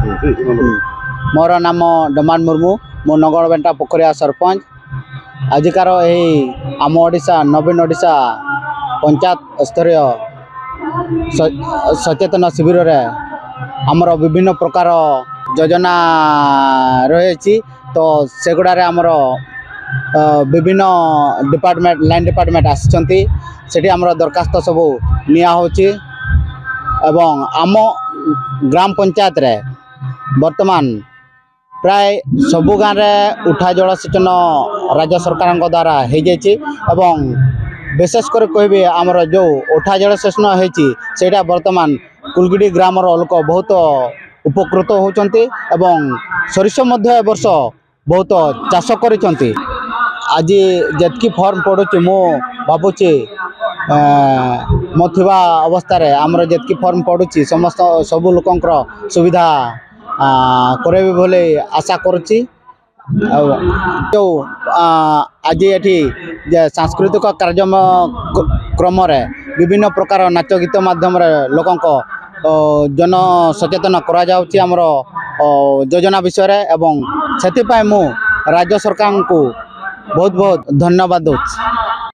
मोर नाम डमान मुर्मू मो नगरबेंटा पोखरिया सरपंच आजिकार आम ओडिशा नवीन ओडिशा पंचायत स्तरीय सचेतन शिविर रे आमर विभिन्न प्रकार योजना रही तो सेगुड़े आमर विभिन्न डिपार्टमेंट लाइन डिपार्टमेंट आसी आमर दरखास्त सब निया होची एवं आम ग्राम पंचायत रे वर्तमान प्राय सबु गाँव में उठा जलसेचन राज्य सरकार द्वारा हो जाइए एवं विशेषकर कहि आमर जो उठा जलसेचन होटा वर्तमान कुलगिड़ी ग्राम लोक बहुत उपकृत होती एवं सरिष वर्ष बहुत चाष कर आज जितकी फॉर्म पड़ुची मु भावुची मो थिबा अवस्था आमर जितकी फॉर्म पड़ुची समस्त सबु लोकंकर सुविधा करे बोले आशा करुच्ची जो आज ये सांस्कृतिक कार्यक्रम विभिन्न प्रकार नाच गीत माध्यम लोक जन सचेतन करा जाउची आमर योजना विषय एवं से मु राज्य सरकार को बहुत बहुत धन्यवाद दूँ।